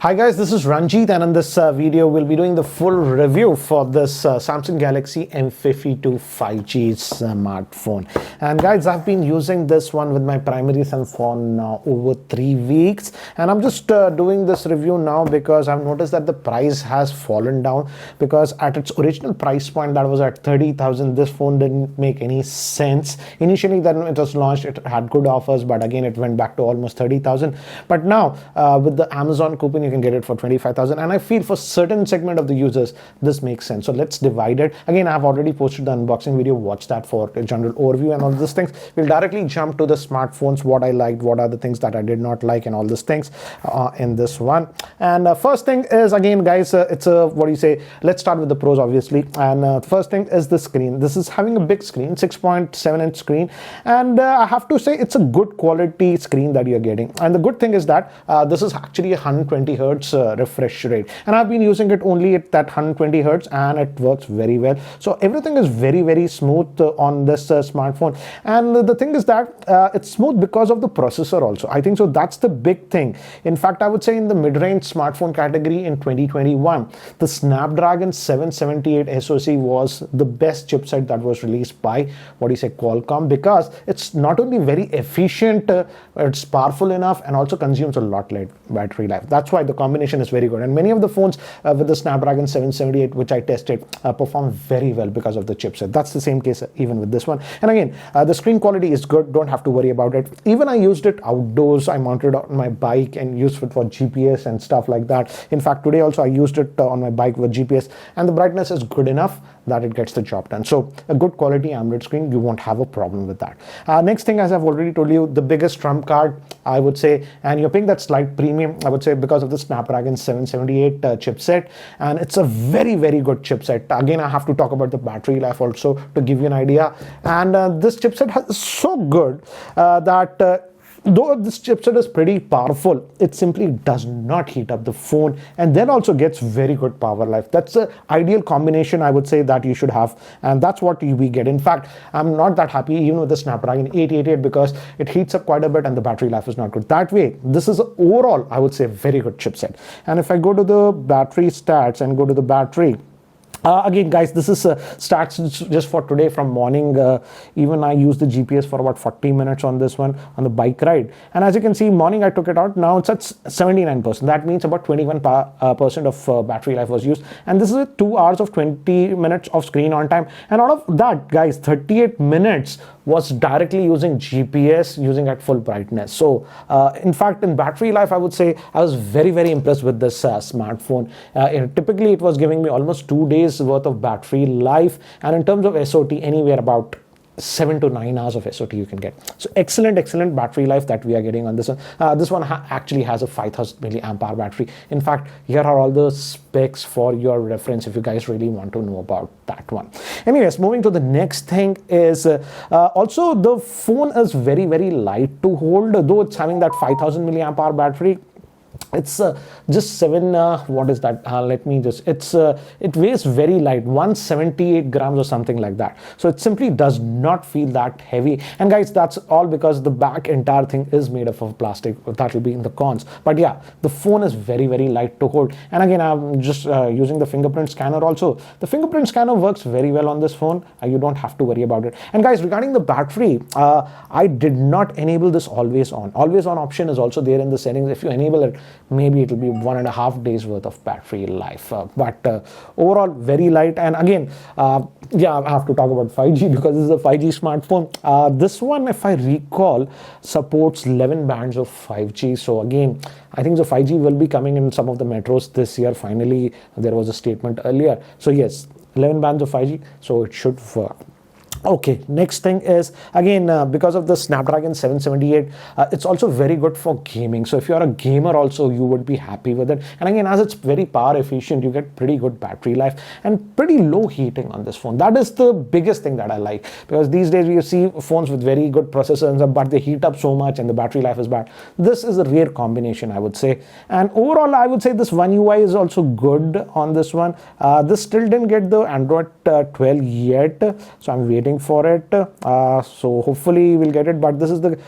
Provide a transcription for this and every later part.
Hi guys, this is Ranjit, and in this video we'll be doing the full review for this Samsung Galaxy M52 5G smartphone. And guys, I've been using this one with my primary cell phone now over 3 weeks, and I'm just doing this review now because I've noticed that the price has fallen down, because at its original price point that was at 30,000, this phone didn't make any sense. Initially then it was launched, it had good offers, but again it went back to almost 30,000. But now with the Amazon coupon you can get it for 25,000, and I feel for certain segment of the users this makes sense. So let's divide it. Again, I've already posted the unboxing video, watch that for a general overview and all these things. We'll directly jump to the smartphones, what I liked, what are the things that I did not like, and all these things in this one. And first thing is, again guys, it's a, what do you say, let's start with the pros obviously. And first thing is the screen. This is having a big screen, 6.7 inch screen, and I have to say it's a good quality screen that you're getting. And the good thing is that this is actually a 120 hertz refresh rate, and I've been using it only at that 120 hertz, and it works very well. So everything is very smooth on this smartphone. And the thing is that it's smooth because of the processor also, I think so. That's the big thing. In fact, I would say in the mid-range smartphone category in 2021, the Snapdragon 778 SoC was the best chipset that was released by, what do you say, Qualcomm, because it's not only very efficient, it's powerful enough, and also consumes a lot less battery life. That's why the combination is very good. And many of the phones with the Snapdragon 778 which I tested perform very well because of the chipset. That's the same case even with this one. And again, the screen quality is good, don't have to worry about it. Even I used it outdoors. I mounted it on my bike and used it for GPS and stuff like that. In fact, today also I used it on my bike with GPS, and the brightness is good enough that it gets the job done. So a good quality AMOLED screen, you won't have a problem with that. Next thing, as I've already told you, the biggest trump card I would say, and you're paying that slight premium I would say because of the Snapdragon 778 chipset, and it's a very good chipset. Again, I have to talk about the battery life also to give you an idea. And this chipset is so good that though this chipset is pretty powerful, it simply does not heat up the phone, and then also gets very good power life. That's the ideal combination I would say that you should have, and that's what we get. In fact, I'm not that happy even with the Snapdragon 888 because it heats up quite a bit and the battery life is not good. That way, this is overall I would say very good chipset. And if I go to the battery stats and go to the battery, again guys, this is stats just for today from morning. Even I used the GPS for about 40 minutes on this one on the bike ride, and as you can see, morning I took it out, now it's at 79%. That means about 21% of battery life was used, and this is 2 hours of 20 minutes of screen on time. And out of that guys, 38 minutes was directly using GPS, using at full brightness. So in fact, in battery life I would say I was very impressed with this smartphone. Typically it was giving me almost 2 days worth of battery life, and in terms of SOT, anywhere about 7 to 9 hours of SOT you can get. So excellent battery life that we are getting on this one. This one actually has a 5000 milliamp hour battery. In fact, here are all the specs for your reference if you guys really want to know about that one. Anyways, moving to the next thing is also the phone is very light to hold, though it's having that 5000 milliamp hour battery. It's just 7 what is that, let me just, it weighs very light, 178 grams or something like that. So it simply does not feel that heavy. And guys, that's all because the back entire thing is made up of plastic. That will be in the cons, but yeah, the phone is very light to hold. And again, I'm just using the fingerprint scanner also. The fingerprint scanner works very well on this phone. You don't have to worry about it. And guys, regarding the battery, I did not enable this always on option is also there in the settings. If you enable it, maybe it will be 1.5 days worth of battery life, but overall very light. And again, yeah, I have to talk about 5G because this is a 5G smartphone. This one, if I recall, supports 11 bands of 5G. So again, I think the 5G will be coming in some of the metros this year. Finally, there was a statement earlier. So yes, 11 bands of 5G, so it should work. Okay, next thing is, again, because of the Snapdragon 778, it's also very good for gaming. So if you're a gamer also, you would be happy with it. And again, as it's very power efficient, you get pretty good battery life and pretty low heating on this phone. That is the biggest thing that I like, because these days we see phones with very good processors, but they heat up so much and the battery life is bad. This is a rare combination, I would say. And overall, I would say this One UI is also good on this one. This still didn't get the Android 12 yet, so I'm waiting waiting for it. So hopefully we'll get it, but this is the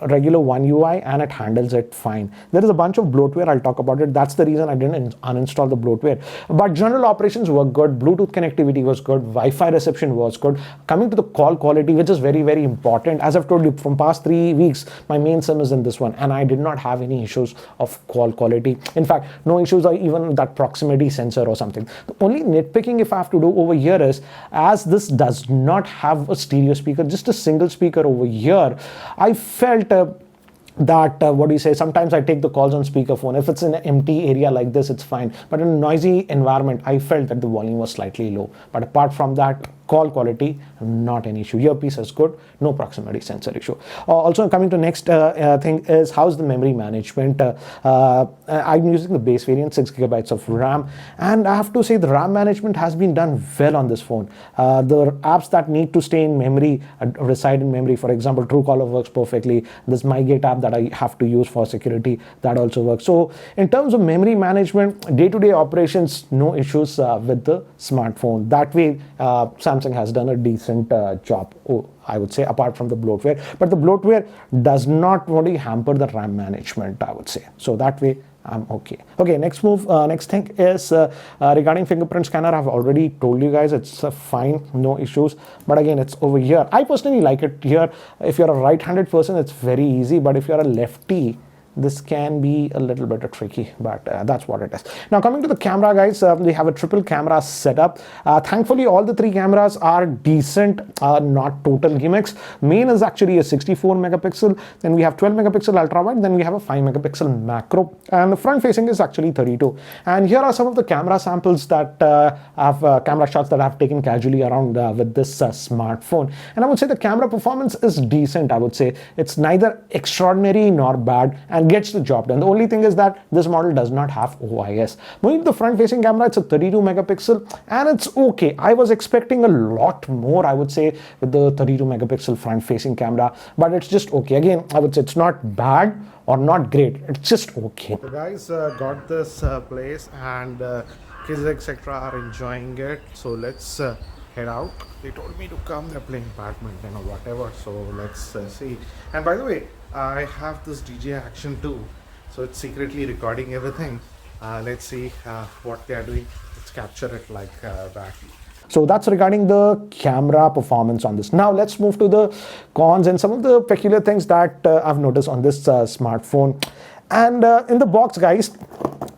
regular One UI and it handles it fine. There is a bunch of bloatware, I'll talk about it. That's the reason I didn't uninstall the bloatware. But general operations were good, Bluetooth connectivity was good, Wi-Fi reception was good. Coming to the call quality, which is very, very important. As I've told you, from past 3 weeks, my main SIM is in this one and I did not have any issues of call quality. In fact, no issues or even that proximity sensor or something. The only nitpicking if I have to do over here is, as this does not have a stereo speaker, just a single speaker over here, I felt that what do you say, sometimes I take the calls on speakerphone. If it's in an empty area like this, it's fine, but in a noisy environment I felt that the volume was slightly low. But apart from that, call quality, not an issue. Earpiece is good, no proximity sensor issue. Also coming to next thing is how's the memory management. I'm using the base variant, 6 gigabytes of RAM, and I have to say the RAM management has been done well on this phone. The apps that need to stay in memory reside in memory. For example, Truecaller works perfectly. This MyGate app that I have to use for security, that also works. So in terms of memory management, day-to-day operations, no issues with the smartphone. That way Samsung has done a decent job, I would say, apart from the bloatware. But the bloatware does not really hamper the RAM management, I would say. So that way I'm okay. Okay, next thing is regarding fingerprint scanner. I've already told you guys it's fine, no issues. But again, it's over here. I personally like it here. If you're a right-handed person, it's very easy. But if you're a lefty, this can be a little bit tricky, but that's what it is. Now coming to the camera, guys, we have a triple camera setup. Thankfully, all the 3 cameras are decent, not total gimmicks. Main is actually a 64 megapixel, then we have 12 megapixel ultra wide, then we have a 5 megapixel macro, and the front facing is actually 32. And here are some of the camera samples that have camera shots that I've taken casually around with this smartphone. And I would say the camera performance is decent. I would say it's neither extraordinary nor bad, and gets the job done. The only thing is that this model does not have OIS. Moving to the front facing camera, it's a 32 megapixel and it's okay. I was expecting a lot more, I would say, with the 32 megapixel front facing camera, but it's just okay. Again, I would say it's not bad or not great, it's just okay. So guys, got this place and kids etc are enjoying it, so let's head out. They told me to come, they're playing badminton or whatever, so let's see. And by the way, I have this DJ action too, so it's secretly recording everything. Let's see what they are doing. Let's capture it like that. So that's regarding the camera performance on this. Now let's move to the cons and some of the peculiar things that I've noticed on this smartphone. And in the box, guys,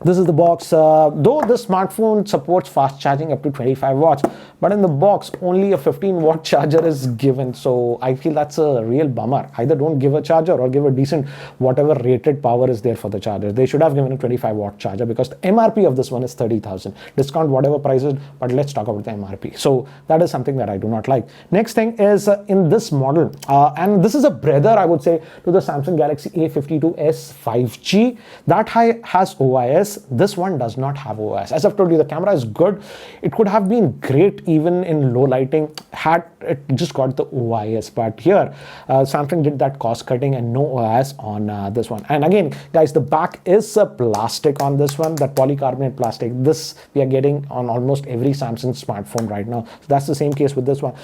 this is the box. Though this smartphone supports fast charging up to 25 watts, but in the box only a 15-watt charger is given. So I feel that's a real bummer. Either don't give a charger or give a decent whatever rated power is there for the charger. They should have given a 25-watt charger because the MRP of this one is 30,000. Discount whatever prices, but let's talk about the MRP. So that is something that I do not like. Next thing is in this model, and this is a brother, I would say, to the Samsung Galaxy A52s 5G. That has OIS. This one does not have OIS. As I've told you, the camera is good. It could have been great even in low lighting had it just got the OIS, but here Samsung did that cost cutting and no OIS on this one. And again, guys, the back is plastic on this one, that polycarbonate plastic. This we are getting on almost every Samsung smartphone right now. So that's the same case with this one.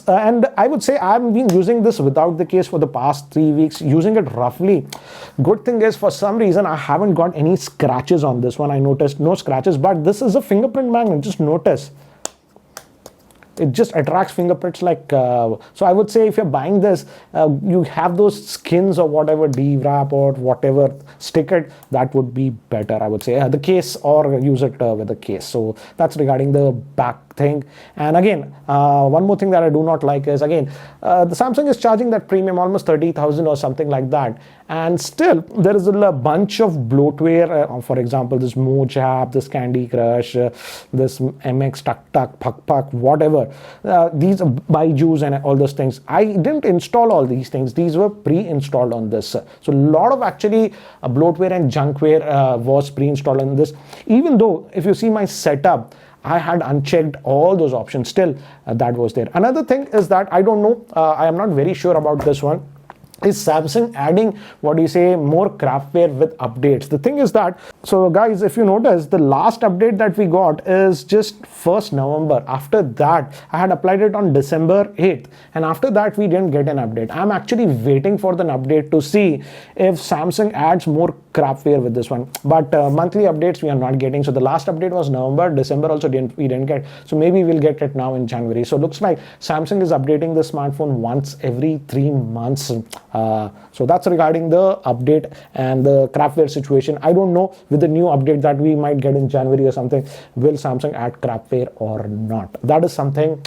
And I would say I've been using this without the case for the past 3 weeks, using it roughly. Good thing is, for some reason, I haven't got any scratches on this one. I noticed no scratches, but this is a fingerprint magnet. Just notice. It just attracts fingerprints like, so I would say if you're buying this, you have those skins or whatever, D-wrap or whatever, stick it, that would be better, I would say. The case, or use it with a case. So that's regarding the back thing. And again, one more thing that I do not like is, again, the Samsung is charging that premium almost 30,000 or something like that. And still, there is a bunch of bloatware, for example, this Mojap, this Candy Crush, this MX, Tuk, Puck, Puck, whatever. These Byju's and all those things. I didn't install all these things. These were pre-installed on this. So a lot of actually bloatware and junkware was pre-installed on this. Even though, if you see my setup, I had unchecked all those options. Still, that was there. Another thing is that I don't know. I am not very sure about this one. is Samsung adding, what do you say, more crapware with updates. The thing is that, so guys, if you notice, the last update that we got is just 1st November. After that, I had applied it on December 8th, and after that we didn't get an update. I'm actually waiting for the update to see if Samsung adds more crapware with this one, but monthly updates we are not getting. So the last update was November, December also we didn't get, so maybe we'll get it now in January. So looks like Samsung is updating the smartphone once every 3 months. So that's regarding the update and the crapware situation. I don't know, with the new update that we might get in January or something, will Samsung add crapware or not? That is something,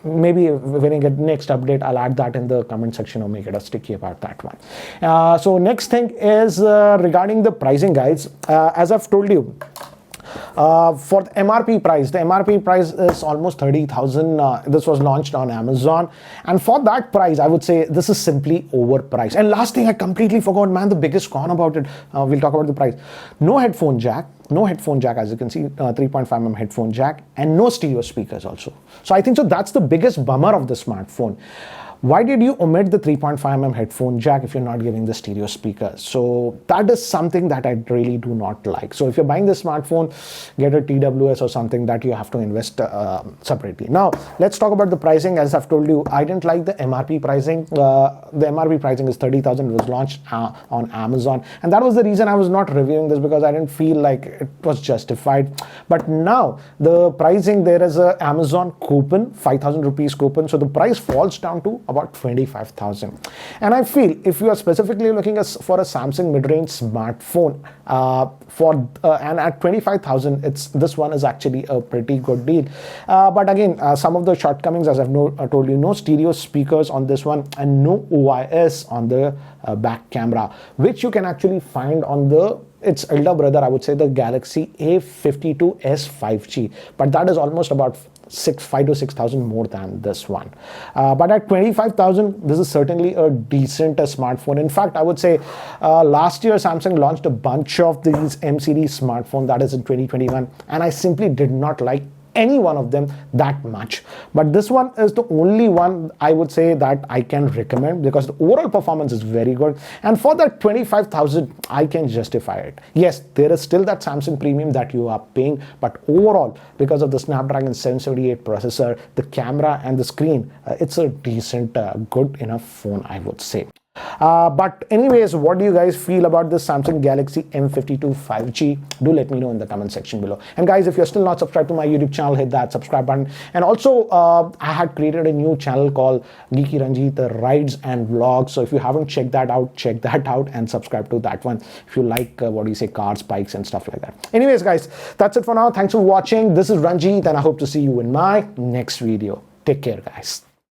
maybe when I get next update, I'll add that in the comment section or make it a sticky about that one. So next thing is regarding the pricing, guys. As I've told you, for the MRP price is almost 30,000. This was launched on Amazon, and for that price, I would say this is simply overpriced. And last thing I completely forgot, man, the biggest con about it, we'll talk about the price. No headphone jack, as you can see, 3.5mm headphone jack, and no stereo speakers also. So I think so that's the biggest bummer of the smartphone. Why did you omit the 3.5mm headphone jack if you're not giving the stereo speakers? So that is something that I really do not like. So if you're buying this smartphone, get a TWS or something that you have to invest separately. Now, let's talk about the pricing. As I've told you, I didn't like the MRP pricing. The MRP pricing is 30,000. It was launched on Amazon. And that was the reason I was not reviewing this, because I didn't feel like it was justified. But now, the pricing, there is a Amazon coupon, 5,000 rupees coupon. So the price falls down to about 25,000. And I feel if you are specifically looking for a Samsung mid-range smartphone, and at 25,000, this one is actually a pretty good deal. But again, some of the shortcomings, as I've told you, no stereo speakers on this one, and no OIS on the back camera, which you can actually find on its elder brother, I would say, the Galaxy A52s 5G, but that is almost about 5,000 to 6,000 more than this one. But at 25,000, this is certainly a decent smartphone. In fact, I would say last year Samsung launched a bunch of these M series smartphones, that is in 2021, and I simply did not like any one of them that much. But this one is the only one I would say that I can recommend, because the overall performance is very good, and for that 25,000 I can justify it. Yes, there is still that Samsung premium that you are paying, but overall, because of the Snapdragon 778 processor, the camera and the screen, it's a decent, good enough phone, I would say. But anyways, what do you guys feel about this Samsung Galaxy M52 5G? Do let me know in the comment section below. And guys, if you're still not subscribed to my YouTube channel, hit that subscribe button. And also, I had created a new channel called Geekyranjit, the rides and vlogs. So if you haven't checked that out and subscribe to that one if you like, cars, bikes and stuff like that. Anyways, guys, that's it for now. Thanks for watching. This is Ranjit, and I hope to see you in my next video. Take care, guys.